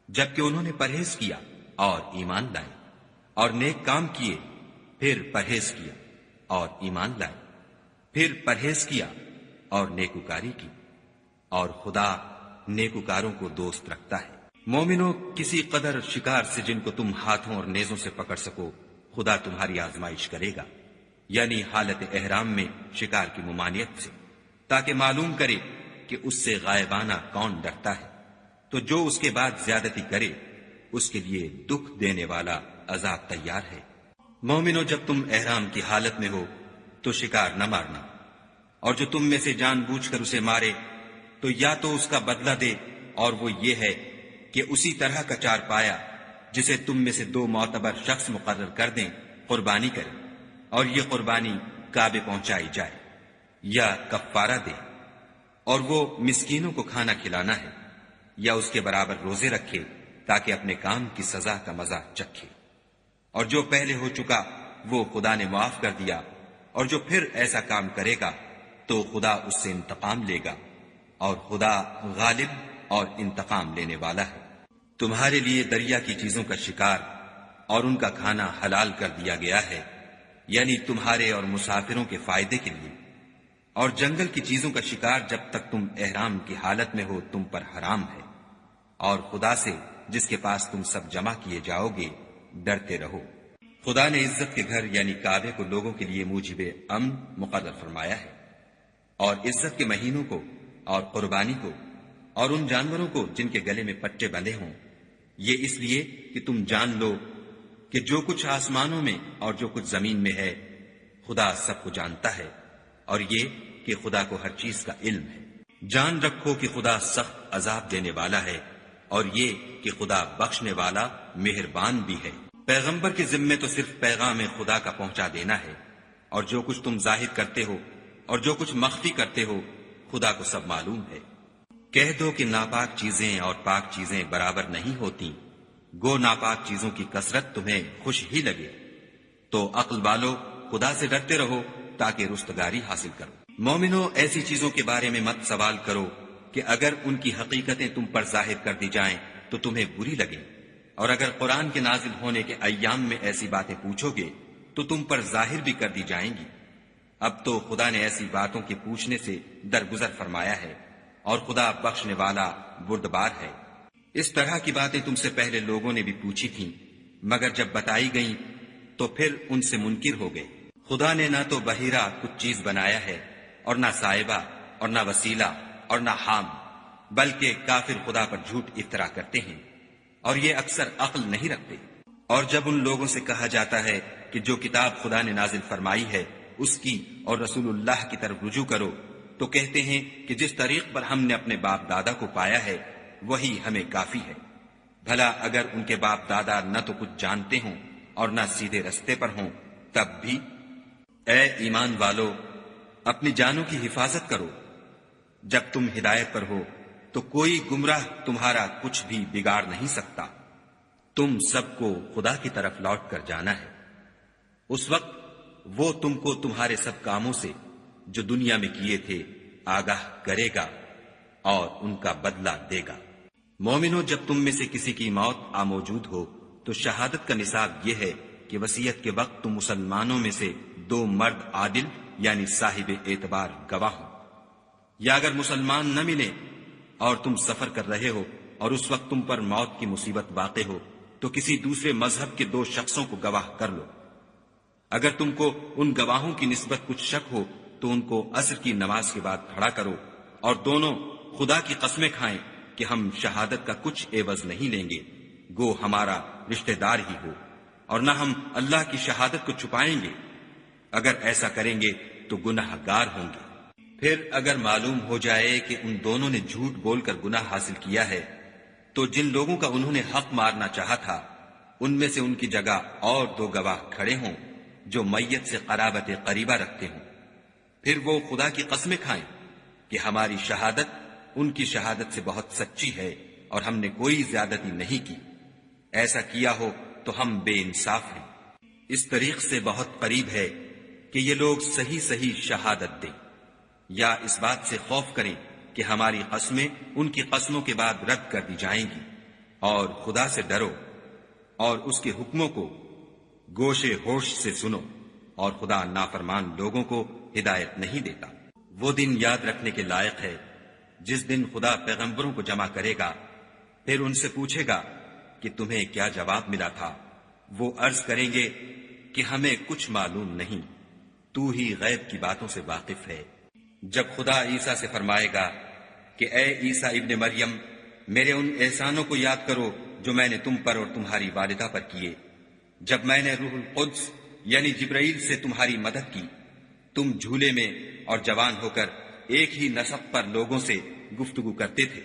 جبکہ انہوں نے پرہیز کیا اور ایمان لائے، اور نیک کام کیے، پھر پرہیز کیا اور ایمان لائے، پھر پرہیز کیا اور نیکوکاری کی، اور خدا نیکوکاروں کو دوست رکھتا ہے۔ مومنوں، کسی قدر شکار سے جن کو تم ہاتھوں اور نیزوں سے پکڑ سکو خدا تمہاری آزمائش کرے گا، یعنی حالت احرام میں شکار کی ممانعت سے، تاکہ معلوم کرے کہ اس سے غائبانہ کون ڈرتا ہے، تو جو اس کے بعد زیادتی کرے اس کے لیے دکھ دینے والا عذاب تیار ہے۔ مومنوں، جب تم احرام کی حالت میں ہو تو شکار نہ مارنا، اور جو تم میں سے جان بوجھ کر اسے مارے تو یا تو اس کا بدلہ دے، اور وہ یہ ہے کہ اسی طرح کا چار پایا جسے تم میں سے 2 معتبر شخص مقرر کر دیں قربانی کرے، اور یہ قربانی کعبے پہنچائی جائے، یا کفارہ دے، اور وہ مسکینوں کو کھانا کھلانا ہے، یا اس کے برابر روزے رکھے تاکہ اپنے کام کی سزا کا مزہ چکھے۔ اور جو پہلے ہو چکا وہ خدا نے معاف کر دیا، اور جو پھر ایسا کام کرے گا تو خدا اس سے انتقام لے گا، اور خدا غالب اور انتقام لینے والا ہے۔ تمہارے لیے دریا کی چیزوں کا شکار اور ان کا کھانا حلال کر دیا گیا ہے، یعنی تمہارے اور مسافروں کے فائدے کے لیے، اور جنگل کی چیزوں کا شکار جب تک تم احرام کی حالت میں ہو تم پر حرام ہے، اور خدا سے جس کے پاس تم سب جمع کیے جاؤ گے ڈرتے رہو۔ خدا نے عزت کے گھر یعنی کعبے کو لوگوں کے لیے موجب امن مقرر فرمایا ہے، اور عزت کے مہینوں کو اور قربانی کو اور ان جانوروں کو جن کے گلے میں پٹے بندھے ہوں، یہ اس لیے کہ تم جان لو کہ جو کچھ آسمانوں میں اور جو کچھ زمین میں ہے خدا سب کو جانتا ہے، اور یہ کہ خدا کو ہر چیز کا علم ہے۔ جان رکھو کہ خدا سخت عذاب دینے والا ہے، اور یہ کہ خدا بخشنے والا مہربان بھی ہے۔ پیغمبر کے ذمے تو صرف پیغام خدا کا پہنچا دینا ہے، اور جو کچھ تم ظاہر کرتے ہو اور جو کچھ مخفی کرتے ہو خدا کو سب معلوم ہے۔ کہہ دو کہ ناپاک چیزیں اور پاک چیزیں برابر نہیں ہوتی، گو ناپاک چیزوں کی کثرت تمہیں خوش ہی لگے، تو عقل والو خدا سے ڈرتے رہو تاکہ رستگاری حاصل کرو۔ مومنو، ایسی چیزوں کے بارے میں مت سوال کرو کہ اگر ان کی حقیقتیں تم پر ظاہر کر دی جائیں تو تمہیں بری لگیں، اور اگر قرآن کے نازل ہونے کے ایام میں ایسی باتیں پوچھو گے تو تم پر ظاہر بھی کر دی جائیں گی۔ اب تو خدا نے ایسی باتوں کے پوچھنے سے درگزر فرمایا ہے، اور خدا بخشنے والا بردبار ہے۔ اس طرح کی باتیں تم سے پہلے لوگوں نے بھی پوچھی تھیں، مگر جب بتائی گئیں تو پھر ان سے منکر ہو گئے۔ خدا نے نہ تو بحیرہ کچھ چیز بنایا ہے، اور نہ صاحبہ، اور نہ وسیلہ، اور نہ حام، بلکہ کافر خدا پر جھوٹ افطرا کرتے ہیں، اور یہ اکثر عقل نہیں رکھتے۔ اور جب ان لوگوں سے کہا جاتا ہے کہ جو کتاب خدا نے نازل فرمائی ہے اس کی اور رسول اللہ کی طرف رجوع کرو، تو کہتے ہیں کہ جس طریق پر ہم نے اپنے باپ دادا کو پایا ہے وہی ہمیں کافی ہے۔ بھلا اگر ان کے باپ دادا نہ تو کچھ جانتے ہوں اور نہ سیدھے رستے پر ہوں تب بھی؟ اے ایمان والو، اپنی جانوں کی حفاظت کرو۔ جب تم ہدایت پر ہو تو کوئی گمراہ تمہارا کچھ بھی بگاڑ نہیں سکتا۔ تم سب کو خدا کی طرف لوٹ کر جانا ہے، اس وقت وہ تم کو تمہارے سب کاموں سے جو دنیا میں کیے تھے آگاہ کرے گا اور ان کا بدلہ دے گا۔ مومنو، جب تم میں سے کسی کی موت آ موجود ہو تو شہادت کا نصاب یہ ہے کہ وصیت کے وقت تم مسلمانوں میں سے 2 مرد عادل یعنی صاحب اعتبار گواہ ہو، یا اگر مسلمان نہ ملے اور تم سفر کر رہے ہو اور اس وقت تم پر موت کی مصیبت واقع ہو تو کسی دوسرے مذہب کے 2 شخصوں کو گواہ کر لو۔ اگر تم کو ان گواہوں کی نسبت کچھ شک ہو تو ان کو عصر کی نماز کے بعد کھڑا کرو، اور دونوں خدا کی قسمیں کھائیں کہ ہم شہادت کا کچھ عوض نہیں لیں گے، گو ہمارا رشتہ دار ہی ہو، اور نہ ہم اللہ کی شہادت کو چھپائیں گے۔ اگر ایسا کریں گے تو گناہ گار ہوں گے۔ پھر اگر معلوم ہو جائے کہ ان دونوں نے جھوٹ بول کر گناہ حاصل کیا ہے تو جن لوگوں کا انہوں نے حق مارنا چاہا تھا ان میں سے ان کی جگہ اور 2 گواہ کھڑے ہوں جو میت سے قرابت قریبہ رکھتے ہوں، پھر وہ خدا کی قسمیں کھائیں کہ ہماری شہادت ان کی شہادت سے بہت سچی ہے اور ہم نے کوئی زیادتی نہیں کی۔ ایسا کیا ہو تو ہم بے انصاف ہیں۔ اس طریق سے بہت قریب ہے کہ یہ لوگ صحیح صحیح شہادت دیں، یا اس بات سے خوف کریں کہ ہماری قسمیں ان کی قسموں کے بعد رد کر دی جائیں گی، اور خدا سے ڈرو اور اس کے حکموں کو گوشے ہوش سے سنو، اور خدا نافرمان لوگوں کو ہدایت نہیں دیتا۔ وہ دن یاد رکھنے کے لائق ہے جس دن خدا پیغمبروں کو جمع کرے گا، پھر ان سے پوچھے گا کہ تمہیں کیا جواب ملا تھا۔ وہ عرض کریں گے کہ ہمیں کچھ معلوم نہیں، تو ہی غیب کی باتوں سے واقف ہے۔ جب خدا عیسیٰ سے فرمائے گا کہ اے عیسیٰ ابن مریم، میرے ان احسانوں کو یاد کرو جو میں نے تم پر اور تمہاری والدہ پر کیے، جب میں نے روح القدس یعنی جبرائیل سے تمہاری مدد کی، تم جھولے میں اور جوان ہو کر ایک ہی نسق پر لوگوں سے گفتگو کرتے تھے،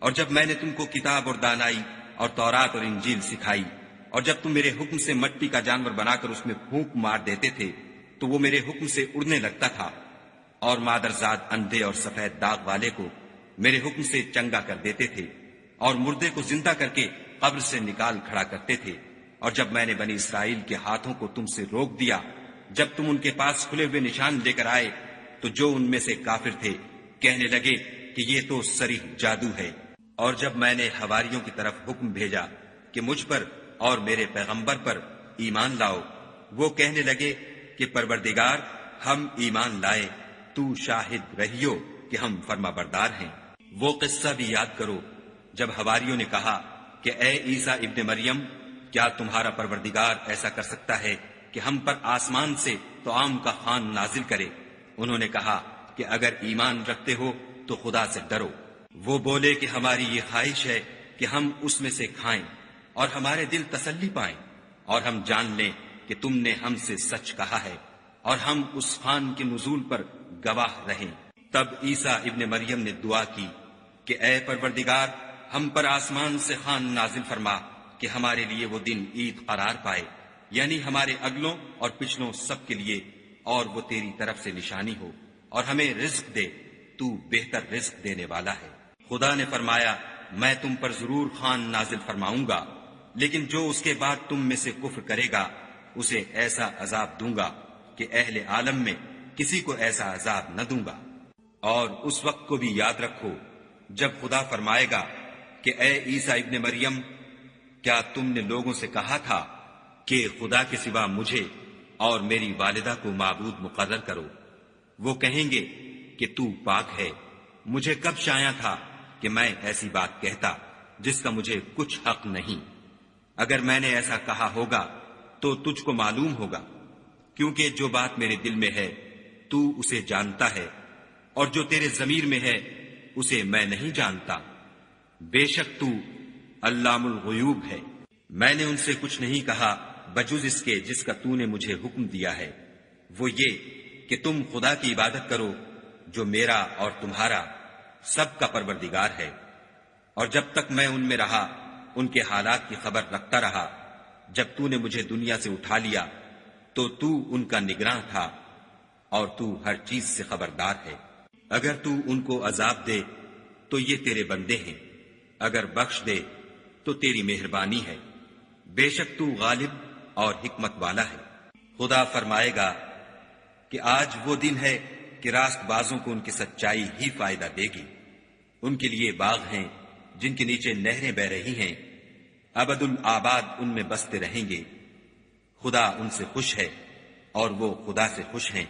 اور جب میں نے تم کو کتاب اور دانائی اور تورات اور انجیل سکھائی، اور جب تم میرے حکم سے مٹی کا جانور بنا کر اس میں پھونک مار دیتے تھے تو وہ میرے حکم سے اڑنے لگتا تھا، اور مادرزاد اندھے اور سفید داغ والے کو میرے حکم سے چنگا کر دیتے تھے، اور مردے کو زندہ کر کے قبر سے نکال کھڑا کرتے تھے، اور جب میں نے بنی اسرائیل کے ہاتھوں کو تم سے روک دیا جب تم ان کے پاس کھلے ہوئے نشان لے کر آئے، تو جو ان میں سے کافر تھے کہنے لگے کہ یہ تو صریح جادو ہے۔ اور جب میں نے حواریوں کی طرف حکم بھیجا کہ مجھ پر اور میرے پیغمبر پر ایمان لاؤ، وہ کہنے لگے کہ پروردگار، ہم ایمان لائے، تو شاہد رہیو کہ ہم فرما بردار ہیں۔ وہ قصہ بھی یاد کرو جب حواریوں نے کہا کہ اے عیسیٰ ابن مریم، کیا تمہارا پروردگار ایسا کر سکتا ہے کہ ہم پر آسمان سے طعام کا خوان نازل کرے؟ انہوں نے کہا کہ اگر ایمان رکھتے ہو تو خدا سے ڈرو۔ وہ بولے کہ ہماری یہ خواہش ہے کہ ہم اس میں سے کھائیں اور ہمارے دل تسلی پائیں، اور ہم جان لیں کہ تم نے ہم سے سچ کہا ہے، اور ہم اس خوان کے نزول پر گواہ رہیں۔ تب عیسیٰ ابن مریم نے دعا کی کہ اے پروردگار، ہم پر آسمان سے خوان نازل فرما کہ ہمارے لیے وہ دن عید قرار پائے، یعنی ہمارے اگلوں اور پچھلوں سب کے لیے، اور وہ تیری طرف سے نشانی ہو، اور ہمیں رزق دے، تو بہتر رزق دینے والا ہے۔ خدا نے فرمایا، میں تم پر ضرور خوان نازل فرماؤں گا، لیکن جو اس کے بعد تم میں سے کفر کرے گا اسے ایسا عذاب دوں گا کہ اہل عالم میں کسی کو ایسا عذاب نہ دوں گا۔ اور اس وقت کو بھی یاد رکھو جب خدا فرمائے گا کہ اے عیسیٰ ابن مریم، کیا تم نے لوگوں سے کہا تھا کہ خدا کے سوا مجھے اور میری والدہ کو معبود مقرر کرو؟ وہ کہیں گے کہ تو پاک ہے، مجھے کب شایع تھا کہ میں ایسی بات کہتا جس کا مجھے کچھ حق نہیں۔ اگر میں نے ایسا کہا ہوگا تو تجھ کو معلوم ہوگا، کیونکہ جو بات میرے دل میں ہے تو اسے جانتا ہے، اور جو تیرے ضمیر میں ہے اسے میں نہیں جانتا۔ بے شک تو علام الغیوب ہے۔ میں نے ان سے کچھ نہیں کہا بجز اس کے جس کا تو نے مجھے حکم دیا ہے، وہ یہ کہ تم خدا کی عبادت کرو جو میرا اور تمہارا سب کا پروردگار ہے۔ اور جب تک میں ان میں رہا ان کے حالات کی خبر رکھتا رہا۔ جب تو نے مجھے دنیا سے اٹھا لیا تو تو ان کا نگراں تھا، اور تو ہر چیز سے خبردار ہے۔ اگر تو ان کو عذاب دے تو یہ تیرے بندے ہیں، اگر بخش دے تو تیری مہربانی ہے، بے شک تو غالب اور حکمت والا ہے۔ خدا فرمائے گا کہ آج وہ دن ہے کہ راست بازوں کو ان کی سچائی ہی فائدہ دے گی۔ ان کے لیے باغ ہیں جن کے نیچے نہریں بہ رہی ہیں، ابد الآباد ان میں بستے رہیں گے۔ خدا ان سے خوش ہے اور وہ خدا سے خوش ہیں،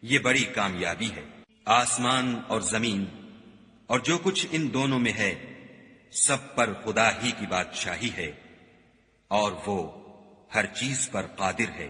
یہ بڑی کامیابی ہے۔ آسمان اور زمین اور جو کچھ ان دونوں میں ہے سب پر خدا ہی کی بادشاہی ہے، اور وہ ہر چیز پر قادر ہے۔